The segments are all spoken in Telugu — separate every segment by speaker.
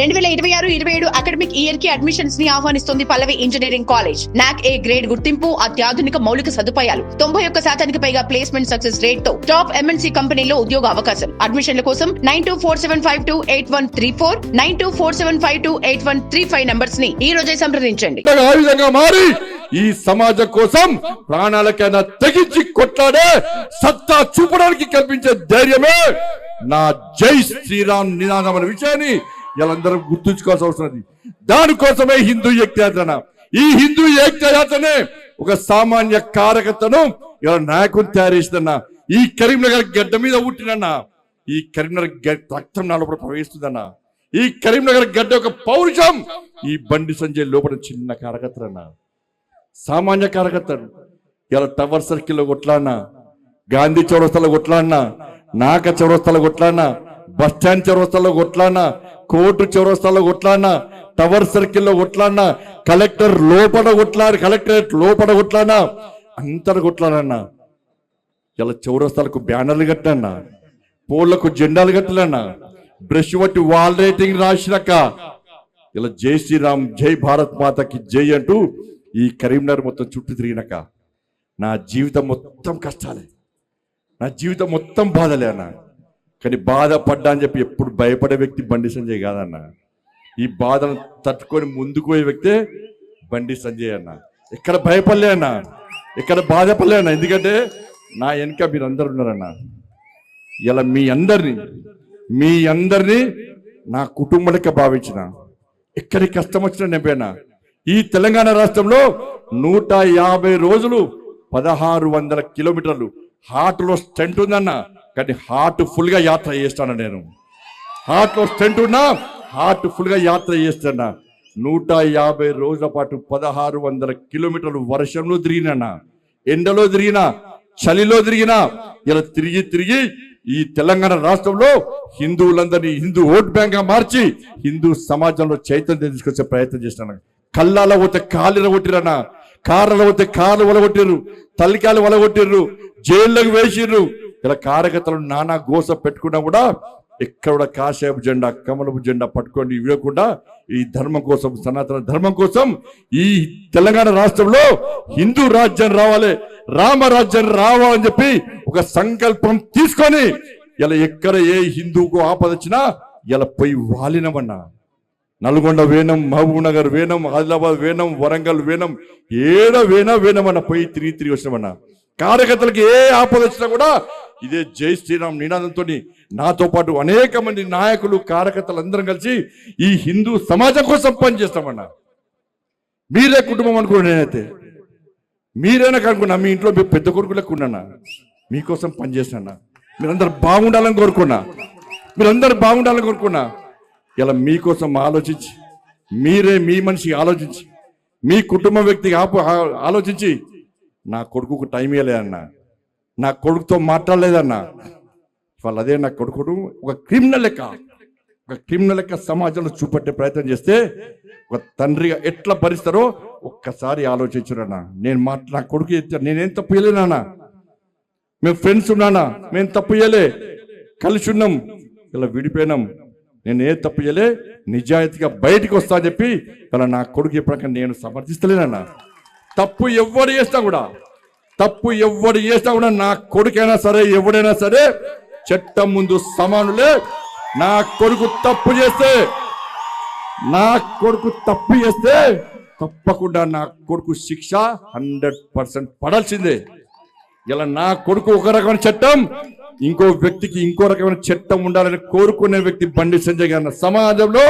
Speaker 1: 2026-27 అకాడమిక్ ఇయర్ కి అడ్మిషన్స్ ని ఆహ్వానిస్తుంది పల్లవి ఇంజనీరింగ్ కాలేజ్. నాక్ ఏ గ్రేడ్ గుర్తింపు, అత్యాధునిక మౌలిక సదుపాయాలు, 91% పైగా ప్లేస్మెంట్ సక్సెస్ రేట్ తో టాప్ ఎంఎన్సీ కంపెనీలో ఉద్యోగ అవకాశం. అడ్మిషన్ల కోసం 9247528134 9247528135 నంబర్స్ ని ఈ రోజే సంప్రదించండి.
Speaker 2: ఈ సమాజం కోసం ప్రాణాలకైనా తెగించి కొట్లాడే సత్తా చూపడానికి కల్పించే ధైర్యమే నా జై శ్రీరామ్ నినాదం అనే విషయాన్ని వీళ్ళందరూ గుర్తుంచుకోవాల్సిన అవసరం ఉంది. దానికోసమే హిందూ ఏకయాత్ర. ఈ హిందూ ఏకయాత్రనే ఒక సామాన్య కార్యకర్తను ఇలా నాయకుని తయారు చేసిందన్న. ఈ కరీంనగర్ గడ్డ మీద పుట్టినన్న. ఈ కరీంనగర్ రక్తం నా లోపల ప్రవహిస్తుందన్న. ఈ కరీంనగర్ గడ్డ యొక్క పౌరుషం ఈ బండి సంజయ్ లోపల చిన్న కార్యకర్తలన్న, సామాన్య కార్యకర్తలు. ఇలా టవర్ సర్కిల్లో కొట్లాడినా, గాంధీ చౌరస్తాలో కొట్లాడినా, నాక చౌరస్తాలో కొట్లాడినా, బస్ స్టాండ్ చౌరస్తాలో కొట్లాడినా, కోర్టు చౌరస్తాలో కొట్లాడినా, టవర్ సర్కిల్లో కొట్లాడినా, కలెక్టర్ లోపల కొట్లాడి, కలెక్టరేట్ లోపల కొట్లాడినా, అంతటా కొట్లాడన్నా. ఇలా చౌరస్తాలకు బ్యానర్లు కట్టానా, పోళ్లకు జెండాలు కట్టాలన్నా, బ్రష్ పట్టి వాల్ రైటింగ్ రాసినాక ఇలా జై శ్రీరామ్, జై భారత్ మాతకి జై అంటూ ఈ కరీంనగర్ మొత్తం చుట్టూ తిరిగినాక నా జీవితం మొత్తం కష్టాలే, నా జీవితం మొత్తం బాధలే అన్న. కానీ బాధపడ్డా అని చెప్పి ఎప్పుడు భయపడే వ్యక్తి బండి సంజయ్ కాదన్న. ఈ బాధను తట్టుకొని ముందుకు పోయే వ్యక్తే బండి సంజయ్ అన్న. ఎక్కడ భయపడలే అన్న, ఎక్కడ బాధపడలే అన్న. ఎందుకంటే నా వెనుక మీరందరూ ఉన్నారన్న. ఇలా మీ అందరినీ నా కుటుంబం లెక్క భావించిన, ఎక్కడికి కష్టం వచ్చినా నింపేనా. ఈ తెలంగాణ రాష్ట్రంలో 150 రోజులు 1600 కిలోమీటర్లు హార్ట్లో స్టెంట్ ఉందన్న. కానీ హార్ట్ ఫుల్ గా యాత్ర చేస్తాను. నేను హార్ట్లో స్టెంట్ ఉన్నా హార్ట్ ఫుల్ గా యాత్ర చేస్తాను. 150 రోజుల పాటు 1600 కిలోమీటర్లు వర్షంలో తిరిగినా, ఎండలో తిరిగినా, చలిలో తిరిగినా, ఇలా తిరిగి ఈ తెలంగాణ రాష్ట్రంలో హిందువులందరినీ హిందూ ఓట్ బ్యాంక్ గా మార్చి హిందూ సమాజంలో చైతన్యం తీసుకొచ్చే ప్రయత్నం చేస్తాను. కళ్ళాల పోతే కాళ్ళు కొట్టిరన్నా, కార్లలో పోతే కార్లు వలగొట్టిర్రు, తల్లికాయలు వలగొట్టిర్రు, జైల్లోకి వేసిర్రు. ఇలా కార్యకర్తలు నానా గోస పెట్టుకున్నా కూడా ఎక్కడ కాషాయపు జెండా, కమలపు జెండా పట్టుకొని ఇవ్వకుండా ఈ ధర్మం కోసం, సనాతన ధర్మం కోసం ఈ తెలంగాణ రాష్ట్రంలో హిందూ రాజ్యం రావాలి, రామరాజ్యం రావాలని చెప్పి ఒక సంకల్పం తీసుకొని ఇలా ఎక్కడ ఏ హిందూకు ఆపద వచ్చినా ఇలా పోయి వాలినమన్నా. నల్గొండ వేనం, మహబూబ్ నగర్ వేనం, ఆదిలాబాద్ వేనం, వరంగల్ వేనం, ఏడ వేనమన్న పోయి తిరిగి వచ్చినామన్నా. కార్యకర్తలకు ఏ ఆపద వచ్చినా కూడా ఇదే జై శ్రీరామ్ నినాదంతో నాతో పాటు అనేక మంది నాయకులు, కార్యకర్తలు అందరం కలిసి ఈ హిందూ సమాజం కోసం పనిచేస్తామన్నా. మీరే కుటుంబం అనుకున్నా, నేనైతే మీరైనా కనుక్కున్నా. మీ ఇంట్లో మీ పెద్ద కొడుకు లెక్క ఉన్నానా, మీకోసం పనిచేసినా. మీరందరూ బాగుండాలని కోరుకున్నా. ఇలా మీకోసం ఆలోచించి, మీరే మీ మనిషి ఆలోచించి, మీ కుటుంబ వ్యక్తికి ఆలోచించి నా కొడుకుకు టైం ఇవ్వలేదన్నా, నా కొడుకుతో మాట్లాడలేదన్నా. వాళ్ళు అదే నా కొడుకును ఒక క్రిమినల్ లెక్క సమాజంలో చూపెట్టే ప్రయత్నం చేస్తే ఒక తండ్రిగా ఎట్లా భరిస్తారో ఒక్కసారి ఆలోచించురన్నా. నా కొడుకు నేనేం తప్పు చేయలేనా, మేము ఫ్రెండ్స్ ఉన్నానా, మేము తప్పు చేయలే, కలిసి ఉన్నాం, ఇలా విడిపోయినాం, నేను ఏ తప్పు చేయలే, నిజాయితీగా బయటికి వస్తా అని చెప్పి ఇలా నా కొడుకు ఎప్పటికీ నేను సమర్థిస్తలేనన్నా. తప్పు ఎవడు చేస్తా కూడా నా కొడుకైనా సరే, ఎవడైనా సరే చట్టం ముందు సమానులే. నా కొడుకు తప్పు చేస్తే తప్పకుండా నా కొడుకు శిక్ష 100% పడాల్సిందే. ఇలా నా కొడుకు ఒక రకమైన చట్టం, ఇంకో వ్యక్తికి ఇంకో రకమైన చట్టం ఉండాలని కోరుకునే వ్యక్తి బండి సంజయ్ గారు. సమాజంలో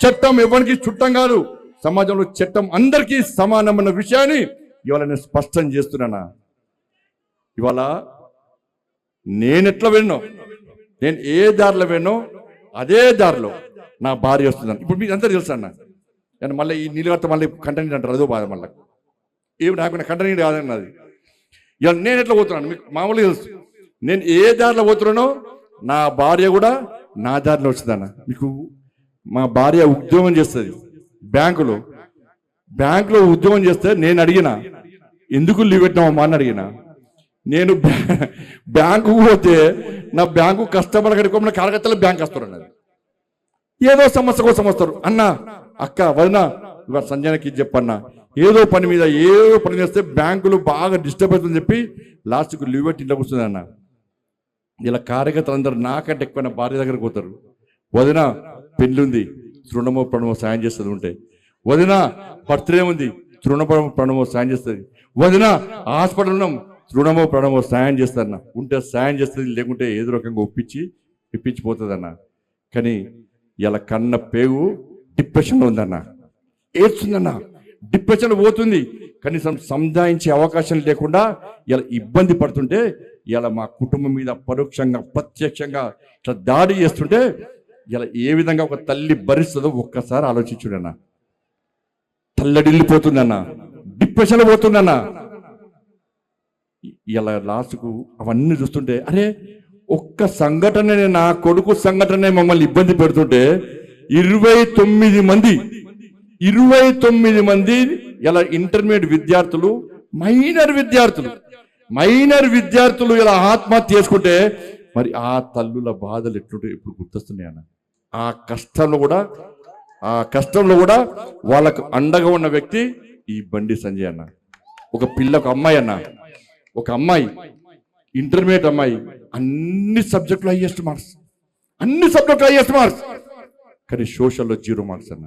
Speaker 2: చట్టం ఎవరికి చుట్టం కాదు, సమాజంలో చట్టం అందరికీ సమానమైన విషయాన్ని ఇవాళ నేను స్పష్టం చేస్తున్నానా. ఇవాళ నేను ఎట్లా వెళ్ళినో, నేను ఏ దారిలో వెళ్ళినో అదే దారిలో నా భార్య వస్తుందని ఇప్పుడు మీకు అందరూ తెలుసు అన్న. నేను మళ్ళీ ఈ నీళ్ళతో మళ్ళీ కంటెంట్ అంటారు, అదో బాధ. మళ్ళీ ఏమి నాకు కంటెంట్ కాదన్నది. ఇవాళ నేను ఎట్లా పోతున్నాను మీకు మామూలుగా తెలుసు. నేను ఏ దారిలో పోతున్నానో నా భార్య కూడా నా దారిలో వచ్చిందన్న. మీకు మా భార్య ఉద్యోగం చేస్తుంది బ్యాంకులో ఉద్యోగం చేస్తే నేను అడిగిన, ఎందుకు లీవ్ పెట్టినామమ్మా అని అడిగిన. నేను బ్యాంకు పోతే నా బ్యాంకు కస్టమర్ కడుకోమని కార్యకర్తలు బ్యాంక్ వస్తున్నారు. ఏదో సమస్య కోసం వస్తారు. అన్న అక్క వదిన ఇవాళ సంజయనకి చెప్పన్నా, ఏదో పని మీద ఏదో పని చేస్తే బ్యాంకులు బాగా డిస్టర్బ్ అవుతుందని చెప్పి లాస్ట్కు లీవ్ పెట్టి ఇంట్లో కూర్చుంది అన్న. ఇలా కార్యకర్తలు అందరూ నాకంటే ఎక్కువ భార్య దగ్గరకు పోతారు. వదిన పెళ్ళుంది, తృణమో ప్రణమో సాయం చేస్తుంది. ఉంటే వదిన బర్త్డే ఉంది, తృణమో ప్రణమో సాయం చేస్తుంది. వదిన హాస్పిటల్ ఉన్నాం, తృణమో ప్రణమో సాయం చేస్తారన్న. ఉంటే సాయం చేస్తుంది, లేకుంటే ఏదో రకంగా ఇప్పించిపోతుంది అన్న. కానీ ఇలా కన్న పేగు డిప్రెషన్లో ఉందన్న, ఏడ్చుందన్న, డిప్రెషన్ పోతుంది. కనీసం సంధాయించే అవకాశం లేకుండా ఇలా ఇబ్బంది పడుతుంటే, ఇలా మా కుటుంబం మీద పరోక్షంగా ప్రత్యక్షంగా ఇట్లా దాడి చేస్తుంటే ఇలా ఏ విధంగా ఒక తల్లి భరిస్తుందో ఒక్కసారి ఆలోచించుడన్న. తల్లడిల్లిపోతుందన్న, డిప్రెషన్ పోతుందన్న. ఇలా లాస్ట్కు అవన్నీ చూస్తుంటే అరే ఒక్క సంఘటన, నా కొడుకు సంఘటన మమ్మల్ని ఇబ్బంది పెడుతుంటే 29 మంది ఇలా ఇంటర్మీడియట్ విద్యార్థులు, మైనర్ విద్యార్థులు ఇలా ఆత్మహత్య చేసుకుంటే మరి ఆ తల్లుల బాధలు ఎట్లుంటే ఇప్పుడు గుర్తొస్తున్నాయి అన్న. ఆ కష్టంలో కూడా వాళ్ళకు అండగా ఉన్న వ్యక్తి ఈ బండి సంజయ్ అన్న. ఒక అమ్మాయి అన్న, ఒక అమ్మాయి ఇంటర్మీడియట్ అమ్మాయి, అన్ని సబ్జెక్టులు హైయెస్ట్ మార్క్స్, కానీ సోషల్లో 0 మార్క్స్ అన్న.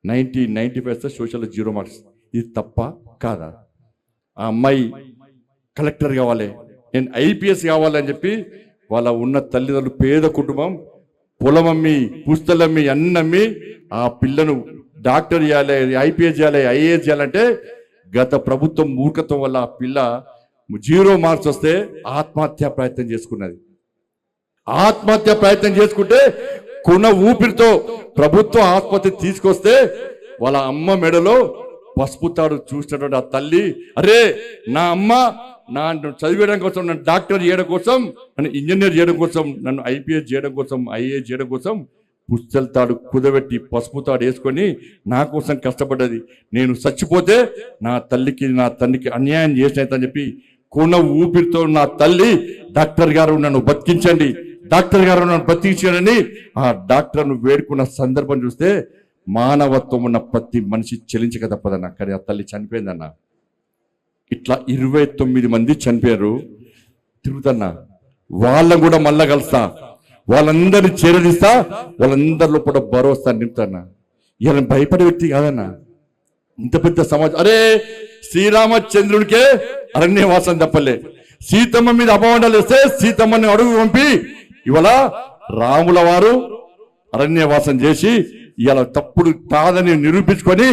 Speaker 2: 95 సోషల్లో 0 మార్క్స్. ఇది తప్ప కాదా? ఆ అమ్మాయి కలెక్టర్ కావాలి, నేను ఐపీఎస్ కావాలి అని చెప్పి వాళ్ళ ఉన్న తల్లిదండ్రులు, పేద కుటుంబం, పొలమమ్మి పుస్తలమ్మి అన్నమ్మి ఆ పిల్లను డాక్టర్ చేయాలి, ఐపీఎస్ చేయాలి, ఐఏఎస్ చేయాలంటే గత ప్రభుత్వం మూర్ఖత్వం వల్ల ఆ పిల్ల 0 మార్క్స్ వస్తే ఆత్మహత్య ప్రయత్నం చేసుకుంటే కొన ఊపిరితో ప్రభుత్వం ఆత్మహత్య తీసుకొస్తే వాళ్ళ అమ్మ మెడలో పసుపు తాడు చూసినటువంటి ఆ తల్లి, అరే నా అమ్మ నన్ను చదివేయడం కోసం, నన్ను డాక్టర్ చేయడం కోసం, నన్ను ఇంజనీర్ చేయడం కోసం, నన్ను ఐపీఎస్ చేయడం కోసం, ఐఏఎస్ చేయడం కోసం పుస్తల తాడు కుదబెట్టి పసుపు తాడు వేసుకొని నా కోసం కష్టపడ్డది. నేను చచ్చిపోతే నా తల్లికి నా తండ్రికి అన్యాయం చేసినని చెప్పి కొన ఊపిరితో నా తల్లి, డాక్టర్ గారు నన్ను బతికించండి, డాక్టర్ గారు నన్ను బతికించండి ఆ డాక్టర్ను వేడుకున్న సందర్భం చూస్తే మానవత్వం ఉన్న ప్రతి మనిషి చెలించక తప్పదన్న. కానీ ఆ తల్లి చనిపోయిందన్న. ఇట్లా 29 మంది చనిపోయారు. తిరుగుతున్నా, వాళ్ళని కూడా మళ్ళా కలుస్తా, వాళ్ళందరినీ చేరదీస్తా, వాళ్ళందరిలో కూడా భరోసా నింపుతాన్న. ఇలా భయపడే వ్యక్తి కాదన్న. ఇంత పెద్ద సమాజం, అరే శ్రీరామచంద్రుడికే అరణ్యవాసం తప్పలే, సీతమ్మ మీద అపవాదాలు వేస్తే సీతమ్మని అడుగు పంపి ఇవాళ రాముల వారు అరణ్యవాసం చేసి ఇలా తప్పుడు కాదని నిరూపించుకొని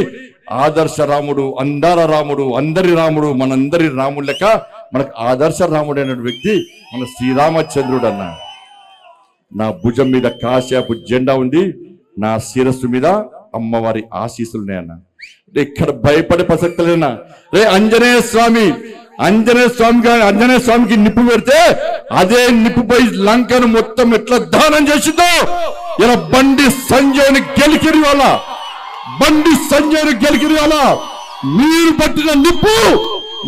Speaker 2: ఆదర్శ రాముడు, అందాల రాముడు, అందరి రాముడు, మనందరి రాముడు లెక్క మనకు ఆదర్శ రాముడు అనే వ్యక్తి మన శ్రీరామచంద్రుడు అన్న. నా భుజం మీద కాశ్యపు జెండా ఉంది, నా శిరస్సు మీద అమ్మవారి ఆశీస్సులు ఉన్నాయన్న. ఇక్కడ భయపడే ప్రసక్తి లేనా? రే ఆంజనేయ స్వామికి నిప్పు పెడితే అదే నిప్పుపై లంకను మొత్తం ఎట్లా దానం చేసిందో ఇలా బండి సంజయ్ని గెలికిరి వాళ్ళ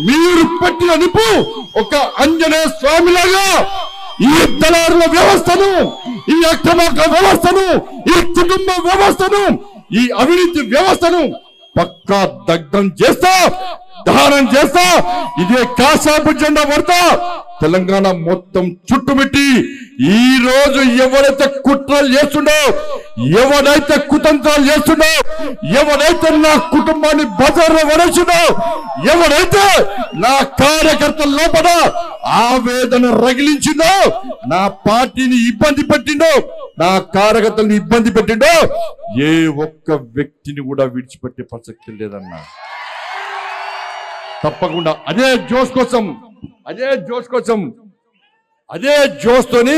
Speaker 2: మీరు పెట్టిన నిప్పు ఒక ఆంజనేయ స్వామిలాగా ఈ దళారుల వ్యవస్థను, ఈ అక్రమార్క వ్యవస్థను, ఈ కుటుంబ వ్యవస్థను, ఈ అవినీతి వ్యవస్థను పక్కా దగ్ధం చేస్తా, దహనం చేస్తా, ఇదే కాషాపు జెండా పడతా తెలంగాణ మొత్తం చుట్టుమిట్టి ఈ రోజు ఎవరైతే కుట్రలు చేస్తుండో, ఎవరైతే కుతంత్రాలు చేస్తుండో, ఎవరైతే నా కుటుంబాన్ని బజార్లో పడేసిండో, ఎవరైతే నా కార్యకర్తల లోపల ఆవేదన రగిలించిందో, నా పార్టీని ఇబ్బంది పెట్టిండో, నా కార్యకర్తలను ఇబ్బంది పెట్టిండో, ఏ ఒక్క వ్యక్తిని కూడా విడిచిపెట్టే ప్రసక్తి లేదన్నా. తప్పకుండా అదే జోస్తోని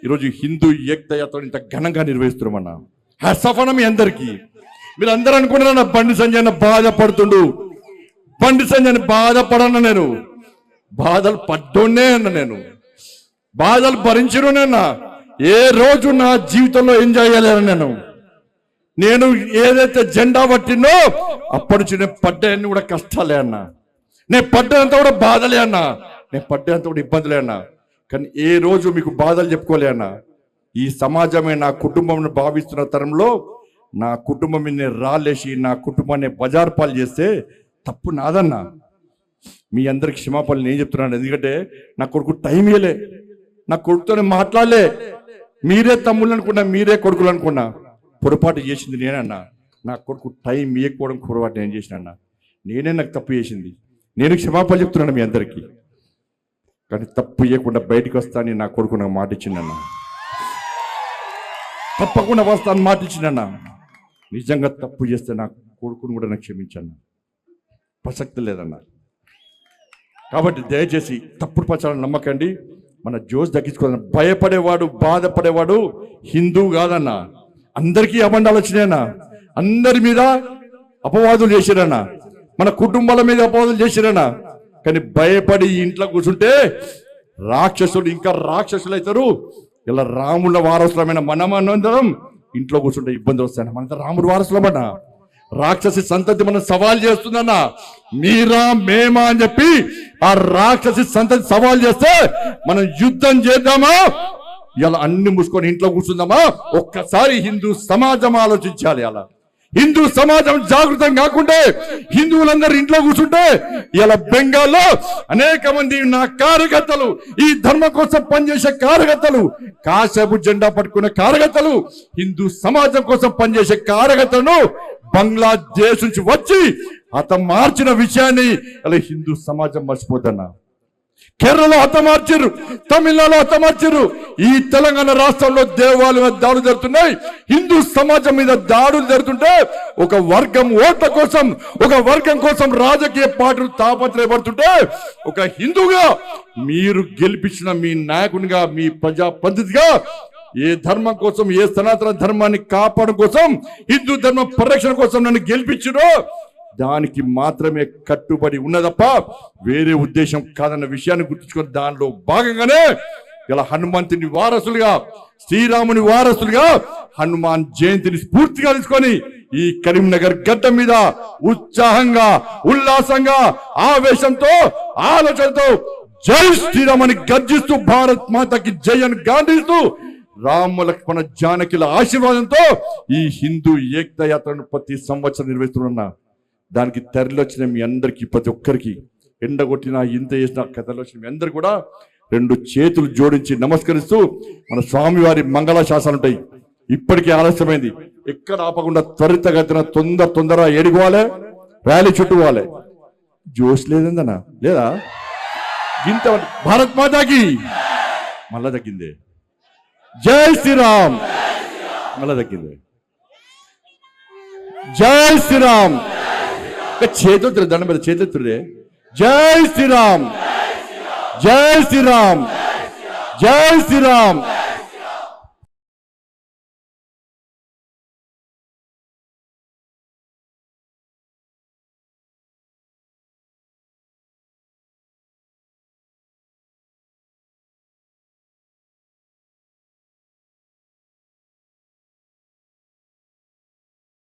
Speaker 2: ఈరోజు హిందూ ఏకతా యాత్ర ఇంత ఘనంగా నిర్వహిస్తున్నామన్నా. హ్యాట్సాఫ్ మీ అందరికీ. మీరు అందరూ అనుకున్నారన్న బండి సంజయ్ బాధపడుతుండు, బండి సంజయ్ బాధపడన్నా, నేను బాధలు పడ్డోనే అన్న, నేను బాధలు భరించడునేనా. ఏ రోజు నా జీవితంలో ఎంజాయ్ చేయలేను. నేను ఏదైతే జెండా పట్టిందో అప్పటి నుంచి నేను పడ్డాయన్ని కూడా కష్టాలే అన్నా, నేను పడ్డంత కూడా బాధలే అన్నా, నేను పడ్డంత కూడా ఇబ్బందులే అన్నా. కానీ ఏ రోజు మీకు బాధలు చెప్పుకోలే అన్నా. ఈ సమాజమే నా కుటుంబం భావిస్తున్న తరంలో నా కుటుంబం మీద రాళ్ళేసి నా కుటుంబాన్ని బజార్ పాలు చేస్తే తప్పు నాదన్నా. మీ అందరికి క్షమాపణలు నేను చెప్తున్నాను. ఎందుకంటే నా కొడుకు టైం ఇవ్వలే, నా కొడుకుతోనే మాట్లాడలే. మీరే తమ్ముళ్ళు అనుకున్నా, మీరే కొడుకులు అనుకున్నా. పొరపాటు చేసింది నేనన్నా. నా కొడుకు టైం ఇవ్వకపోవడం పొరపాటు నేను చేసిన. నేనే నాకు తప్పు చేసింది. నేను క్షమాపణ చెప్తున్నాను మీ అందరికీ. కానీ తప్పు ఇవ్వకుండా బయటకు వస్తానని నా కొడుకు నాకు మాట ఇచ్చిందన్న. తప్పకుండా వస్తాను మాట ఇచ్చిందన్న. నిజంగా తప్పు చేస్తే నా కొడుకును కూడా నాకు క్షమించన్న. ప్రసక్తి లేదన్న. కాబట్టి దయచేసి తప్పుడు ప్రచారం నమ్మకండి. మన జోష్ దక్కించుకోవాలన్న. భయపడేవాడు, బాధపడేవాడు హిందూ కాదన్న. అందరికీ అబండాలు వచ్చినాయన్న. అందరి మీద అపవాదులు చేసిరన్న. మన కుటుంబాల మీద అపవాదులు చేసిరన్న. కానీ భయపడి ఇంట్లో కూర్చుంటే రాక్షసులు ఇంకా రాక్షసులు అవుతారు. ఇలా రాముల వారసులమైన మనమందరం ఇంట్లో కూర్చుంటే ఇబ్బంది వస్తాయన్న. మనంతా రాముడు వారసులమన్నా. రాక్షసి సంతతి మనం సవాల్ చేస్తుందన్న. మీరా మేమా అని చెప్పి ఆ రాక్షసి సంతతి సవాల్ చేస్తే మనం యుద్ధం చేద్దామా, ఇలా అన్ని మూసుకొని ఇంట్లో కూర్చుందామా? ఒక్కసారి హిందూ సమాజం ఆలోచించాలి. అలా హిందూ సమాజం జాగృతం కాకుంటే హిందువులందరూ ఇంట్లో కూర్చుంటే ఇలా బెంగాల్లో అనేక మంది నా కార్యకర్తలు, ఈ ధర్మం కోసం పనిచేసే కార్యకర్తలు, కాసేపు జెండా పట్టుకునే కార్యకర్తలు, హిందూ సమాజం కోసం పనిచేసే కార్యకర్తలను బంగ్లాదేశ్ నుంచి వచ్చి హతమార్చిన విషయాన్ని అలా హిందూ సమాజం మర్చిపోతున్నా. కేరళలో హతమార్చారు, తమిళనాడులో హతమార్చారు. ఈ తెలంగాణ రాష్ట్రంలో దేవాలయం మీద దాడులు జరుగుతున్నాయి, హిందూ సమాజం మీద దాడులు జరుగుతుంటే ఒక వర్గం ఓట్ల కోసం, ఒక వర్గం కోసం రాజకీయ పార్టీలు తాపత్రయపడుతుంటే ఒక హిందూగా మీరు గెలిపించిన మీ నాయకునిగా, మీ ప్రజా పద్ధతిగా ఏ ధర్మం కోసం, ఏ సనాతన ధర్మాన్ని కాపాడడం కోసం, హిందూ ధర్మ పరిరక్షణ కోసం నన్ను గెలిపించారో దానికి మాత్రమే కట్టుబడి ఉన్నదప్ప వేరే ఉద్దేశం కాదన్న విషయాన్ని గుర్తుంచుకొని దానిలో భాగంగానే ఇలా హనుమంతుని వారసులుగా, శ్రీరాముని వారసులుగా హనుమాన్ జయంతిని స్ఫూర్తిగా తీసుకొని ఈ కరీంనగర్ గడ్డ మీద ఉత్సాహంగా, ఉల్లాసంగా, ఆవేశంతో, ఆలోచనతో జై శ్రీరామ్ అని గర్జిస్తూ, భారత్ మాతకి జై అని గాంధిస్తూ, రామ లక్ష్మణ జానకిల ఆశీర్వాదంతో ఈ హిందూ ఏకతా యాత్రను ప్రతి సంవత్సరం నిర్వహిస్తున్నా. దానికి తరలి వచ్చిన మీ అందరికీ, ప్రతి ఒక్కరికి, ఎండగొట్టిన ఇంత చేసిన కథలు వచ్చిన మీ అందరు కూడా 2 చేతులు జోడించి నమస్కరిస్తూ మన స్వామివారి మంగళాశాసనాలు ఉంటాయి. ఇప్పటికే ఆలస్యమైంది. ఎక్కడ ఆపకుండా త్వరితగతిన తొందర ఏడుకోవాలి, ర్యాలీ చుట్టుకోవాలి. జోష్ లేదన్నా లేదా? ఇంత భారత్ మాతాకి మళ్ళా తగ్గిందే. జై శ్రీరామ్ మళ్ళా తగ్గిందే. జై శ్రీరామ్. చేతులు దండం మీద చేతురే. జై శ్రీరామ్, జై శ్రీరామ్, జై శ్రీరామ్.